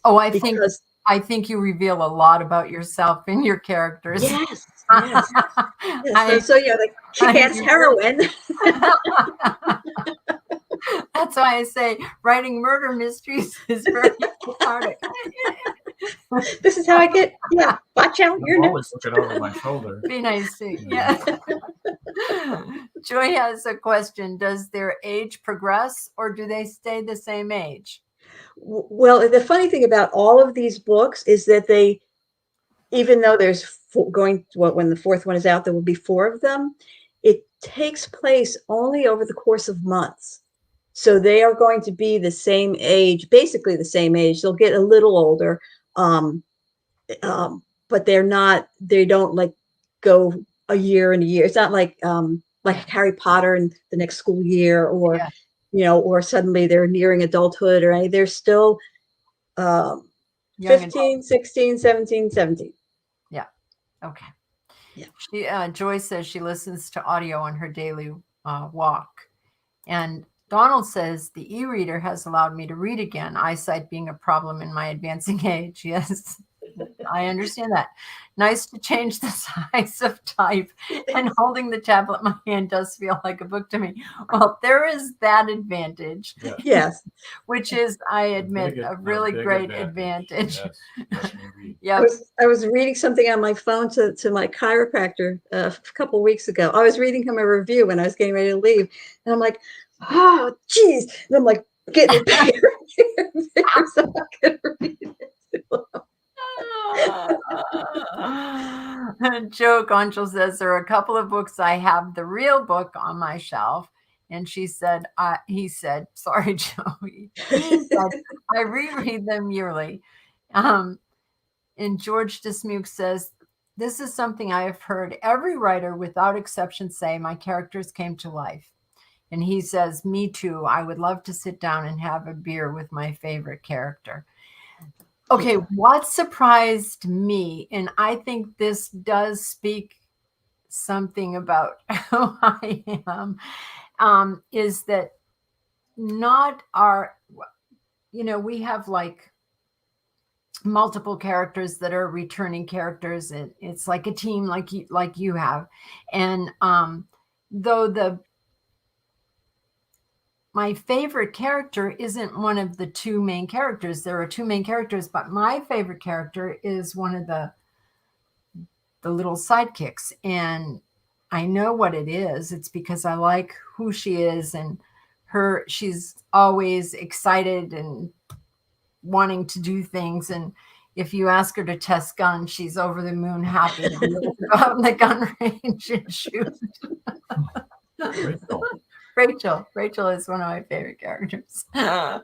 Oh, I think you reveal a lot about yourself in your characters. Yes. So you're like kick-ass heroine. That's why I say writing murder mysteries is very hard. This is how I get. Yeah, watch out. You're always looking over my shoulder. Be nice to you. Yeah. Joy has a question. Does their age progress or do they stay the same age? Well, the funny thing about all of these books is that they, even though there's when the fourth one is out, there will be 4 of them. It takes place only over the course of months. So they are going to be the same age, basically the same age. They'll get a little older, but they don't like go a year and a year. It's not like Harry Potter in the next school year or, or suddenly they're nearing adulthood or anything. They're still 15, 16, 17. Yeah. Okay. Yeah. Joy says she listens to audio on her daily walk. And Donald says the e-reader has allowed me to read again, eyesight being a problem in my advancing age. Yes, I understand that. Nice to change the size of type, and holding the tablet in my hand does feel like a book to me. Well, there is that advantage. Yes. Which is, I admit, a really great advantage. Yes. I was reading something on my phone to my chiropractor a couple of weeks ago. I was reading him a review when I was getting ready to leave, and I'm like, oh, geez. And I'm like, getting it bigger so I can read it. Joe Gonchal says there are a couple of books I have the real book on my shelf. And he said, sorry, Joe. He said, I reread them yearly. And George Dismuke says, this is something I have heard every writer without exception say, my characters came to life. And he says, me too. I would love to sit down and have a beer with my favorite character. Okay, what surprised me, and I think this does speak something about who I am, is that not our, we have like multiple characters that are returning characters. It's like a team, like you have. And though my favorite character isn't one of the two main characters. There are two main characters, but my favorite character is one of the little sidekicks. And I know what it is. It's because I like who she is, and she's always excited and wanting to do things. And if you ask her to test guns, she's over the moon happy to be able to go out in the gun range and shoot. Rachel is one of my favorite characters. Oh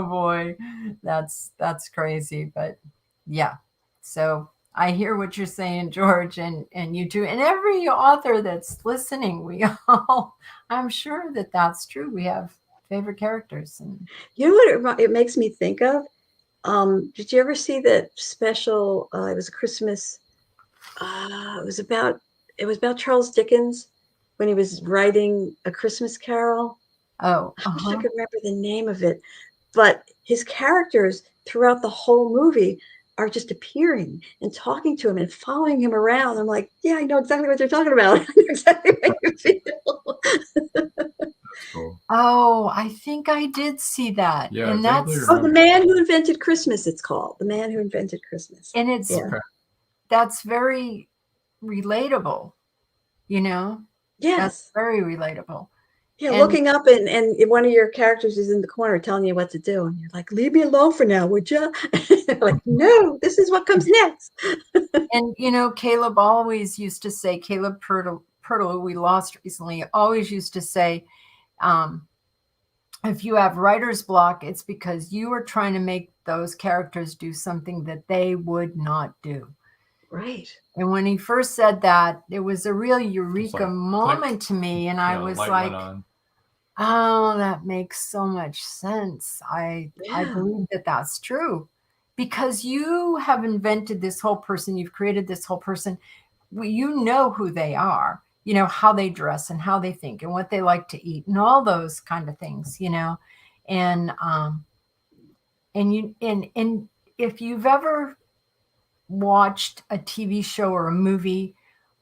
boy, that's crazy. But yeah, so I hear what you're saying, George, and you too, and every author that's listening. We all, I'm sure that's true. We have favorite characters. And you know what it makes me think of? Did you ever see that special? It was a Christmas. It was about Charles Dickens when he was writing A Christmas Carol. Oh, I wish I could remember the name of it, but his characters throughout the whole movie are just appearing and talking to him and following him around. I'm like, yeah, I know exactly what you're talking about. I know exactly what you feel. Cool. Oh, I think I did see that. Yeah, and that's The Man Who Invented Christmas. It's called The Man Who Invented Christmas. And it's that's very relatable, you know. Yes, that's very relatable. Yeah, looking up and one of your characters is in the corner telling you what to do, and you're like, "Leave me alone for now, would you?" Like, no, this is what comes next. And you know, Caleb always used to say, Caleb Pirtle, who we lost recently, always used to say, if you have writer's block, it's because you are trying to make those characters do something that they would not do. Right. And when he first said that, it was a real eureka moment to me. And I was like, oh, that makes so much sense. I believe that that's true, because you have invented this whole person. You've created this whole person. You know who they are, you know, how they dress and how they think and what they like to eat and all those kind of things, you know. And if you've ever watched a TV show or a movie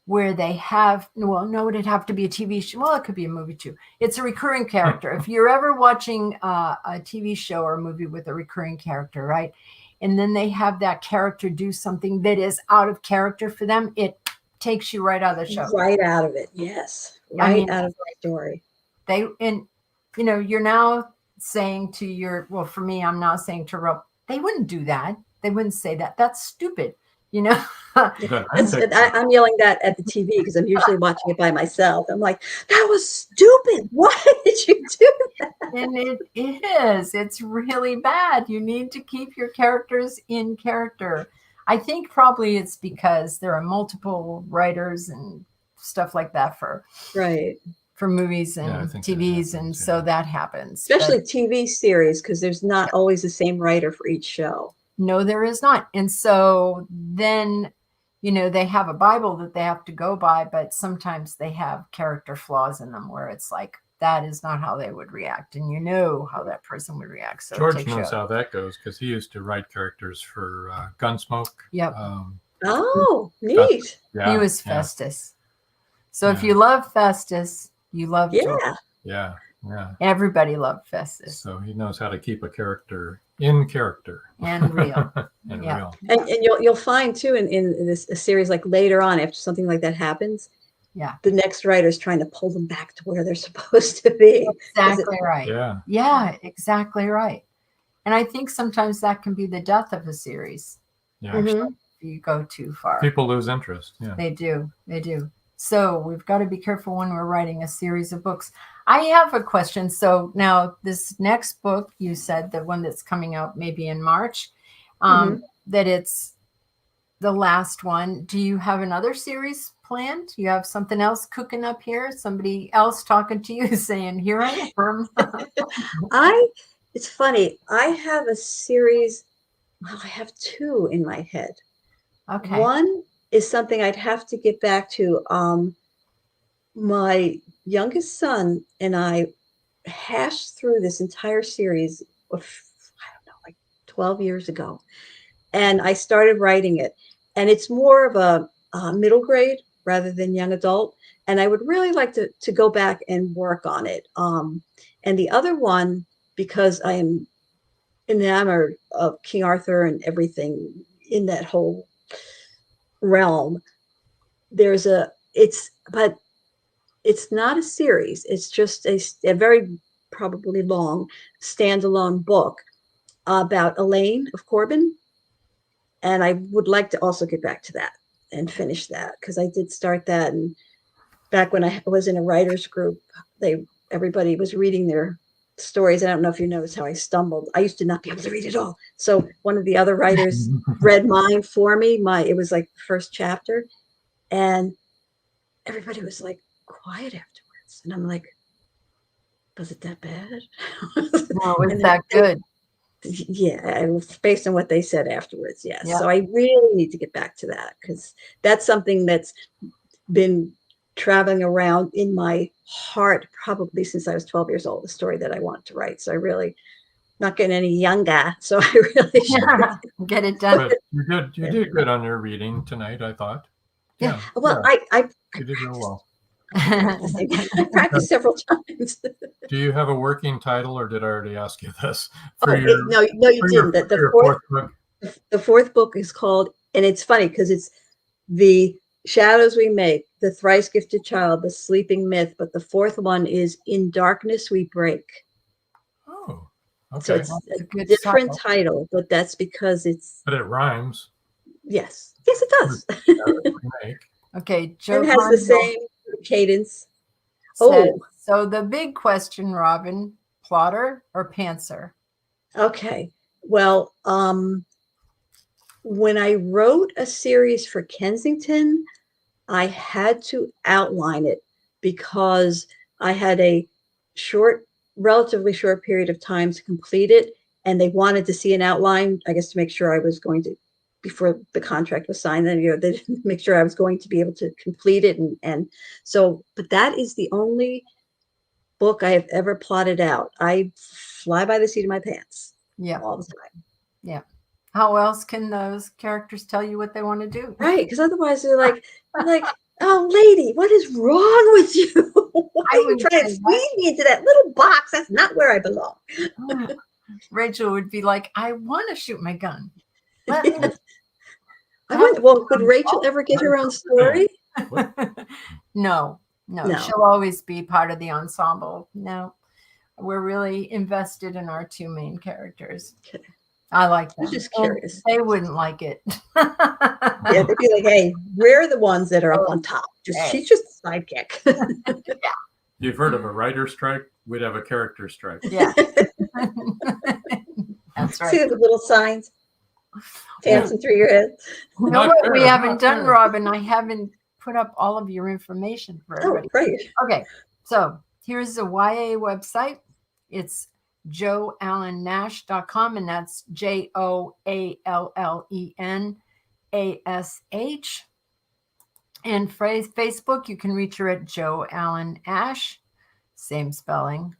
where they have, well, no, it'd have to be a TV show. Well, it could be a movie too. It's a recurring character. If you're ever watching a TV show or a movie with a recurring character, right? And then they have that character do something that is out of character for them, it takes you right out of the show. Right out of it. Yes. Right out of the story. And you know, you're now saying to your, well, for me, I'm now saying to Rob, they wouldn't do that. They wouldn't say that. That's stupid. You know, I'm yelling that at the TV because I'm usually watching it by myself. I'm like, that was stupid. Why did you do that? And it is. It's really bad. You need to keep your characters in character. I think probably it's because there are multiple writers and stuff like that for movies and TVs, and so that happens. Especially TV series, because there's not always the same writer for each show. No, there is not. And so then, you know, they have a Bible that they have to go by, but sometimes they have character flaws in them where it's like, that is not how they would react. And you know how that person would react. So George knows how that goes because he used to write characters for Gunsmoke. Yep. Oh, neat. He was Festus. So if you love Festus, you love George. Yeah. Everybody loved Festus. So he knows how to keep a character in character and real. real. And you'll find too in this a series, like later on after something like that happens, the next writer's trying to pull them back to where they're supposed to be. Exactly right. Yeah, exactly right. And I think sometimes that can be the death of a series. Yeah. If you go too far. People lose interest. Yeah. They do. So we've got to be careful when we're writing a series of books. I have a question. So now this next book, you said the one that's coming out maybe in March, that it's the last one. Do you have another series planned? Do you have something else cooking up here? Somebody else talking to you saying, here I am. It's funny. I have a series. Well, I have two in my head. Okay. One is something I'd have to get back to. My youngest son and I hashed through this entire series of, I don't know, like 12 years ago. And I started writing it. And it's more of a middle grade rather than young adult. And I would really like to go back and work on it. And the other one, because I am enamored of King Arthur and everything in that whole realm, but it's not a series. It's just a very probably long standalone book about Elaine of Corbin. And I would like to also get back to that and finish that, because I did start that. And back when I was in a writer's group, everybody was reading their stories. I don't know if you noticed how I stumbled. I used to not be able to read at all. So one of the other writers read mine for me. It was like the first chapter, and everybody was like quiet afterwards. And I'm like, was it that bad? No, it's that good. Yeah, based on what they said afterwards. Yes. Yeah. So I really need to get back to that, because that's something that's been traveling around in my heart probably since I was 12 years old, the story that I want to write. So I really not getting any younger. So I really should get it done. But you did good on your reading tonight, I thought. Yeah. Well, I you did real well. I practiced several times. Do you have a working title, or did I already ask you this? No, you didn't. The fourth book is called, and it's funny because it's The Shadows We Make, The Thrice-Gifted Child, The Sleeping Myth, but the fourth one is In Darkness We Break. Oh, okay. So it's a different title, but that's because it's... But it rhymes. Yes. Yes, it does. Okay, Joe. It has the same cadence. So the big question, Robin, plotter or pantser? Okay. Well, when I wrote a series for Kensington, I had to outline it because I had a relatively short period of time to complete it, and they wanted to see an outline, I guess, to make sure I was going to, before the contract was signed, then, they didn't make sure I was going to be able to complete it. And so, but that is the only book I have ever plotted out. I fly by the seat of my pants. Yeah. All the time. Yeah. How else can those characters tell you what they want to do? Right. Because otherwise they're like, oh, lady, what is wrong with you? Why are you trying to squeeze me into that little box? That's not where I belong. Rachel would be like, I want to shoot my gun. Well, could Rachel ever get her own story? No. She'll always be part of the ensemble. No, we're really invested in our two main characters. Okay. I like that. I'm just curious. They wouldn't like it. Yeah, they'd be like, hey, we're the ones that are up on top. She's just a sidekick. Yeah. You've heard of a writer's strike? We'd have a character strike. Yeah. That's right. See the little signs dancing through your head. You know what we haven't done, Robin? I haven't put up all of your information for everybody. Oh, great. Okay, so here's the YA website. It's joallennash.com, and that's JoAllenAsh. And Facebook, you can reach her at Jo Allen Ash, same spelling,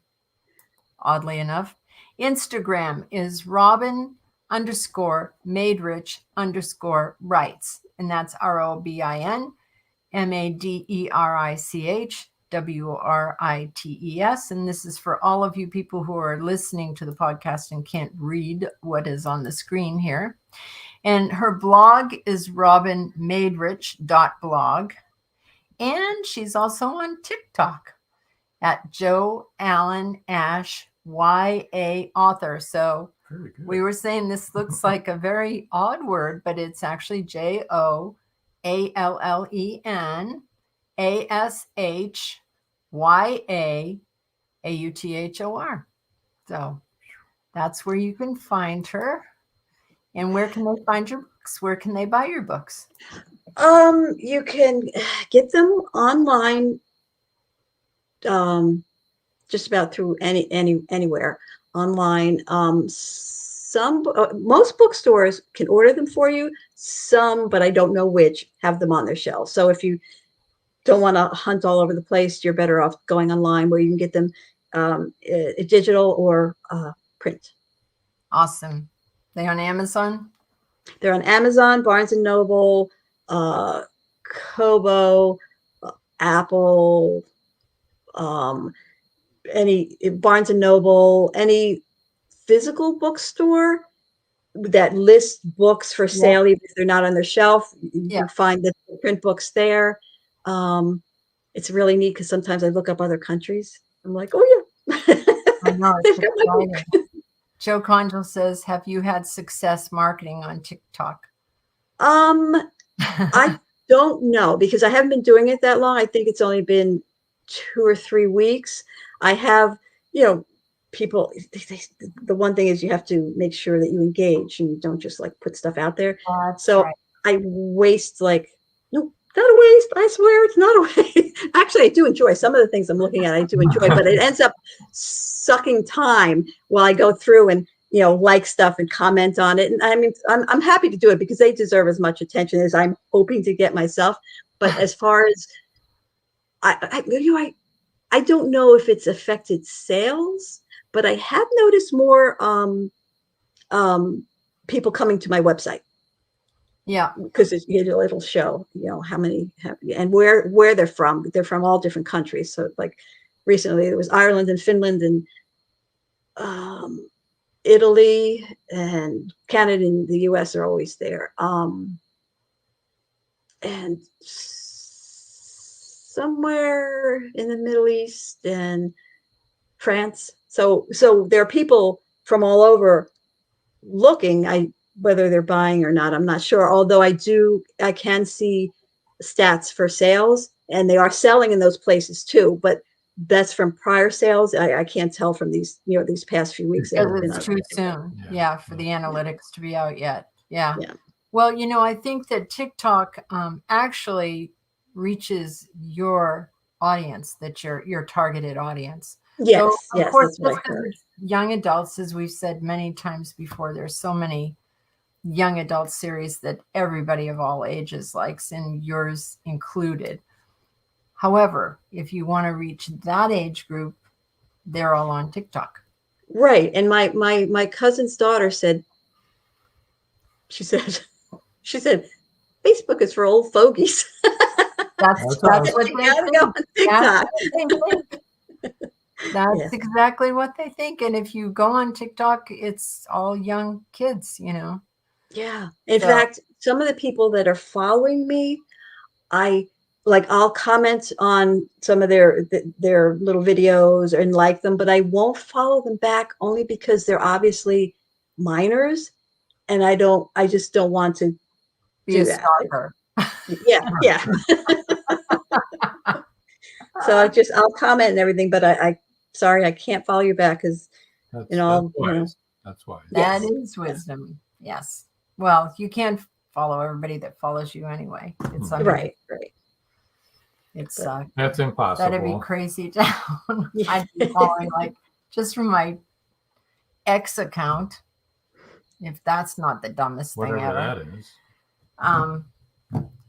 oddly enough. Instagram is Robin_Maderich_writes, and that's ROBIN_MADERICHWRITES. And this is for all of you people who are listening to the podcast and can't read what is on the screen here. And her blog is robinmaderich.blog. And she's also on TikTok at Jo Allen Ash YA author. So we were saying this looks like a very odd word, but it's actually JOALLENASHYAAUTHOR. So that's where you can find her. And where can they find your books? Where can they buy your books? You can get them online, just about through anywhere online. Most bookstores can order them for you. Some, but I don't know which, have them on their shelves. So if you don't want to hunt all over the place, you're better off going online where you can get them digital or print. Awesome. They on Amazon? They're on Amazon, Barnes and Noble, Kobo, Apple, any Barnes and Noble, any physical bookstore that lists books for sale, even if they're not on their shelf. You find the print books there. It's really neat because sometimes I look up other countries. I'm like, oh yeah. I know, it's exciting. Joe Conjal says, have you had success marketing on TikTok? I don't know because I haven't been doing it that long. I think it's only been 2 or 3 weeks. I have, people, the one thing is you have to make sure that you engage and you don't just like put stuff out there. So right. I waste no, not a waste. I swear it's not a waste. Actually, I do enjoy some of the things I'm looking at. I do enjoy, but it ends up sucking time while I go through and, like stuff and comment on it. And I mean, I'm happy to do it because they deserve as much attention as I'm hoping to get myself. But as far as I don't know if it's affected sales, but I have noticed more people coming to my website. Yeah, because it'll show, how many and where they're from. They're from all different countries. So like recently it was Ireland and Finland and Italy and Canada and the US are always there. And somewhere in the Middle East and France. So there are people from all over looking. Whether they're buying or not, I'm not sure. Although I can see stats for sales and they are selling in those places too, but that's from prior sales. I can't tell from these, these past few weeks. It's too soon. Yeah. For the analytics to be out yet. Yeah. Well, I think that TikTok actually reaches your audience, that your targeted audience. Yes. So, of course, young adults, as we've said many times before, there's so many young adult series that everybody of all ages likes, and yours included. However, if you want to reach that age group, they're all on TikTok. Right. And my cousin's daughter said, she said, Facebook is for old fogies. That's what they think. Go on TikTok. That's exactly what they think. And if you go on TikTok, it's all young kids, Yeah. In fact, some of the people that are following me, I'll comment on some of their little videos and like them, but I won't follow them back only because they're obviously minors, and I just don't want to be a stalker. Yeah. So I'll comment and everything, but sorry, I can't follow you back because that's why. That is wisdom. Yes. Well, you can't follow everybody that follows you anyway. It's right. It's that's impossible. That'd be crazy down. I'd be following just from my X account, if that's not the dumbest thing ever. Whatever that is.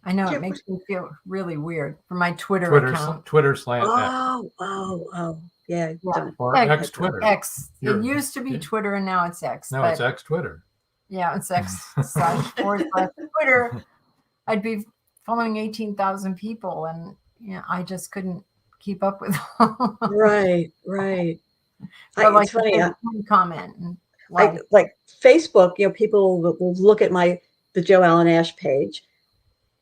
I know it makes me feel really weird for my Twitter account. Twitter slant. Oh, yeah. Or X Twitter. X. It used to be Twitter and now it's X. No, it's X Twitter. Yeah, it's X/Twitter. I'd be following 18,000 people, and I just couldn't keep up with them. Right. But it's funny. Comment and like Facebook. People will look at the Joe Allen Ash page,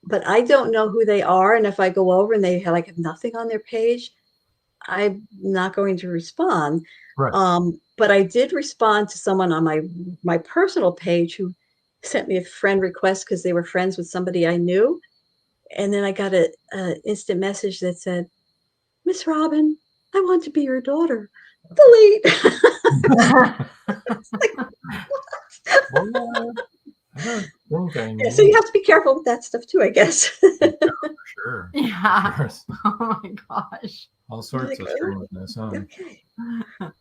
but I don't know who they are. And if I go over and they have nothing on their page, I'm not going to respond. Right. But I did respond to someone on my personal page who sent me a friend request because they were friends with somebody I knew. And then I got an instant message that said, "Miss Robin, I want to be your daughter. Delete." So you have to be careful with that stuff too, I guess. Sure. Yeah. Oh my gosh. All sorts of strangeness. Okay. I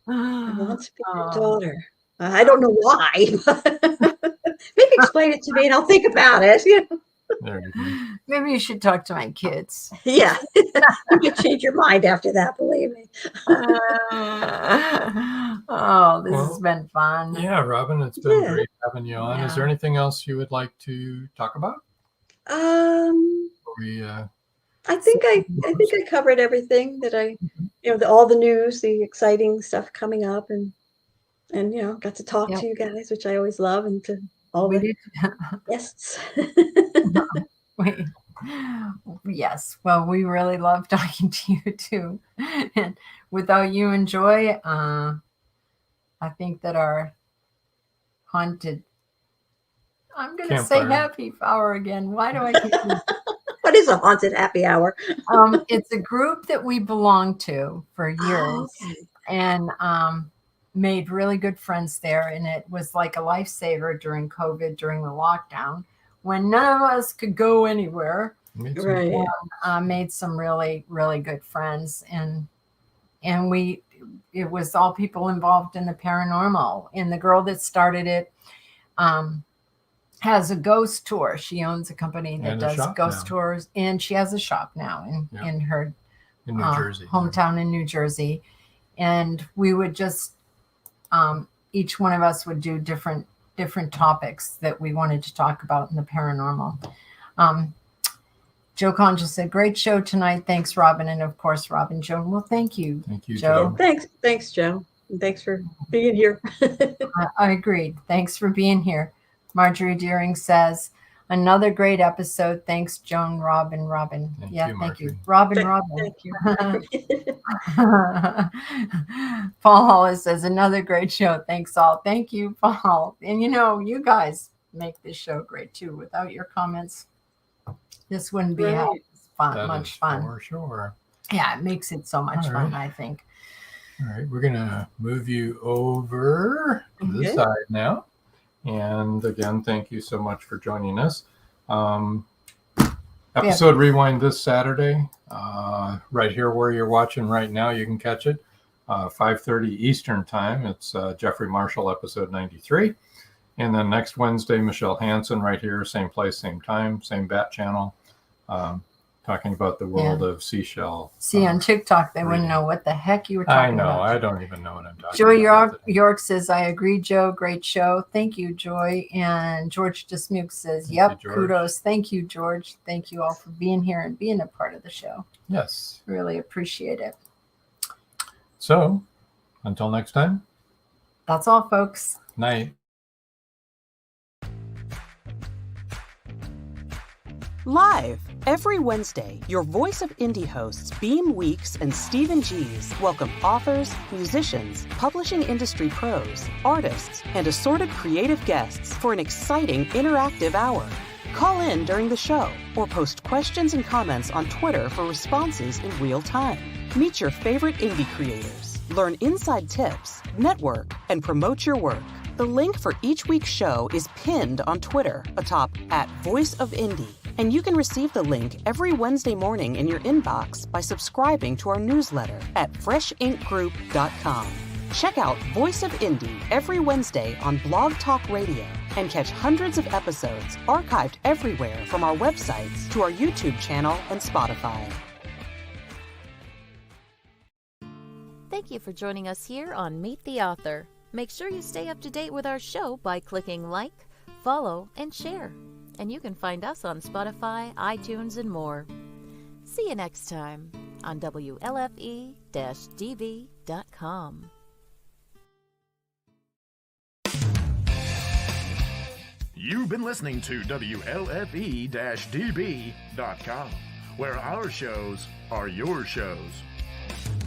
want to be your daughter. I don't know why. Maybe explain it to me and I'll think about it. There you go. Maybe you should talk to my kids. Yeah. You could change your mind after that, believe me. Oh, this has been fun. Yeah, Robin, it's been great having you on. Yeah. Is there anything else you would like to talk about? I think I covered everything that all the news, the exciting stuff coming up, and got to talk to you guys, which I always love, and to all the guests. Yes. Well, we really love talking to you too. And without you and Joy, I think that our haunted, I'm going to say happy hour again. Why do I keep What is a haunted happy hour? It's a group that we belonged to for years and made really good friends there. And it was like a lifesaver during COVID, during the lockdown, when none of us could go anywhere. Right. And, made some really, really good friends. And it was all people involved in the paranormal. And the girl that started it has a ghost tour. She owns a company that does ghost tours, and she has a shop now in her New Jersey, hometown in New Jersey. And we would just each one of us would do different topics that we wanted to talk about in the paranormal. Joe Con just said, great show tonight. Thanks, Robin. And of course, Robin Joan. Well, thank you, Joe. Thanks, Joe. And thanks for being here. I agreed. Thanks for being here. Marjorie Deering says, another great episode. Thanks, Joan, Robin. Thank you. Robin. Thank you. Paul Hollis says, another great show. Thanks all. Thank you, Paul. And you guys make this show great too. Without your comments, this wouldn't be much fun. For sure. Yeah, it makes it so much fun, I think. All right, we're going to move you over to this side now. And again, thank you so much for joining us. Episode rewind this Saturday, right here where you're watching right now. You can catch it 5:30 Eastern time. It's Jeffrey Marshall episode 93. And then next Wednesday, Michelle Hansen right here, same place, same time, same bat channel, talking about the world of seashell. See, on TikTok, they wouldn't know what the heck you were talking about. I know. I don't even know what I'm talking Joy about. York says, I agree, Joe. Great show. Thank you, Joy. And George Dismuke says, kudos. Thank you, George. Thank you all for being here and being a part of the show. Yes. Really appreciate it. So, until next time. That's all, folks. Night. Live every Wednesday, your Voice of Indie hosts Beam Weeks and Stephen Gees welcome authors, musicians, publishing industry pros, artists, and assorted creative guests for an exciting interactive hour. Call in during the show or post questions and comments on Twitter for responses in real time. Meet your favorite indie creators, learn inside tips, network, and promote your work. The link for each week's show is pinned on Twitter atop @VoiceOfIndie. And you can receive the link every Wednesday morning in your inbox by subscribing to our newsletter at freshinkgroup.com. Check out Voice of Indie every Wednesday on Blog Talk Radio and catch hundreds of episodes archived everywhere from our websites to our YouTube channel and Spotify. Thank you for joining us here on Meet the Author. Make sure you stay up to date with our show by clicking like, follow, and share. And you can find us on Spotify, iTunes, and more. See you next time on WLFE-DB.com. You've been listening to WLFE-DB.com, where our shows are your shows.